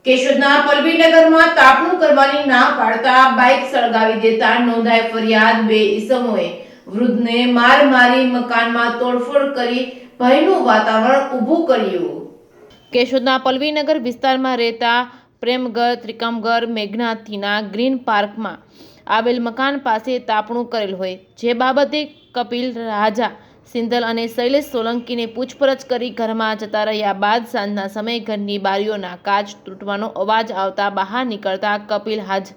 કેશોદના પલ્લવીનગરમાં તાપણું કરવાની ના પાડતા બાઇક સળગાવી દેતા નોંધાઈ ફરિયાદ। બે ઈસમોએ વૃદ્ધને માર મારી મકાનમાં તોડફોડ કરી ભયનું વાતાવરણ ઊભું કર્યું। કેશોદના પલ્લવીનગર વિસ્તારમાં રહેતા પ્રેમઘર ત્રિકમઘર મેઘનાથીના ગ્રીન પાર્કમાં આવેલ મકાન પાસે તાપણું કરેલ હોય, જે બાબતે કપિલ રાજા સિંધલ અને શૈલેષ સોલંકીને પૂછપરછ કરી ઘરમાં જતા રહ્યા બાદ સાંજના સમયે ઘરની બારીઓના કાચ તૂટવાનો અવાજ આવતા બહાર નીકળતા કપિલ હાજ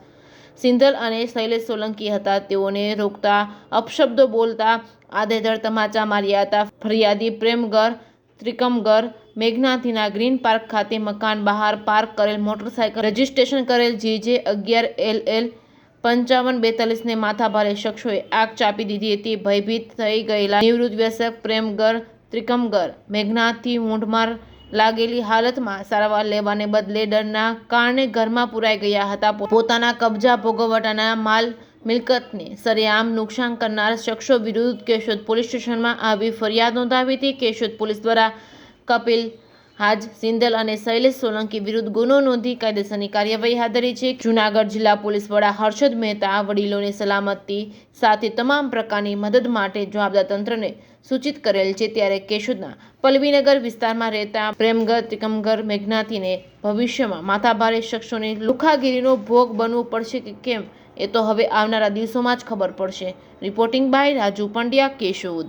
સિંધલ અને શૈલેષ સોલંકી હતા। તેઓને રોકતા અપશબ્દો બોલતા આધેધડ તમાચા માર્યા હતા। ફરિયાદી પ્રેમઘર ત્રિકમઘર મેઘનાથીના ગ્રીન પાર્ક ખાતે મકાન બહાર પાર્ક કરેલ મોટરસાયકલ રજીસ્ટ્રેશન કરેલ GJ11LL 5542 ને માથાભારે શખ્સોએ આગ ચાપી દીધી હતી। ભયભીત થઈ ગયેલા નિવૃત્ત વ્યસક પ્રેમઘર ત્રિકમઘર મેઘનાથથી મૂંઢમાર લાગેલી હાલતમાં સારવાર લેવાને બદલે ડરના કારણે ઘરમાં પુરાઈ ગયા હતા। પોતાના કબજા ભોગવટાના માલ મિલકતને સરેઆમ નુકસાન કરનાર શખ્સો વિરુદ્ધ કેશોદ પોલીસ સ્ટેશનમાં આવી ફરિયાદ નોંધાવી હતી। કેશોદ પોલીસ દ્વારા કપિલ હાજ સિંધલ અને શૈલેષ સોલંકી વિરુદ્ધ ગુનો નોંધી કાયદેસરની કાર્યવાહી હાથ ધરી છે। જૂનાગઢ જિલ્લા પોલીસ વડા હર્ષદ મહેતા વડીલોની સલામતી સાથે તમામ પ્રકારની મદદ માટે જવાબદાર તંત્રને સૂચિત કરેલ છે। ત્યારે કેશોદના પલ્લવીનગર વિસ્તારમાં રહેતા પ્રેમઘર ત્રિકમઘર મેઘનાથીને ભવિષ્યમાં માથાભારે શખ્સોની લુખાગીરીનો ભોગ બનવું પડશે કે કેમ, એ તો હવે આવનારા દિવસોમાં જ ખબર પડશે। Reporting by Raju Pandya, Keshod.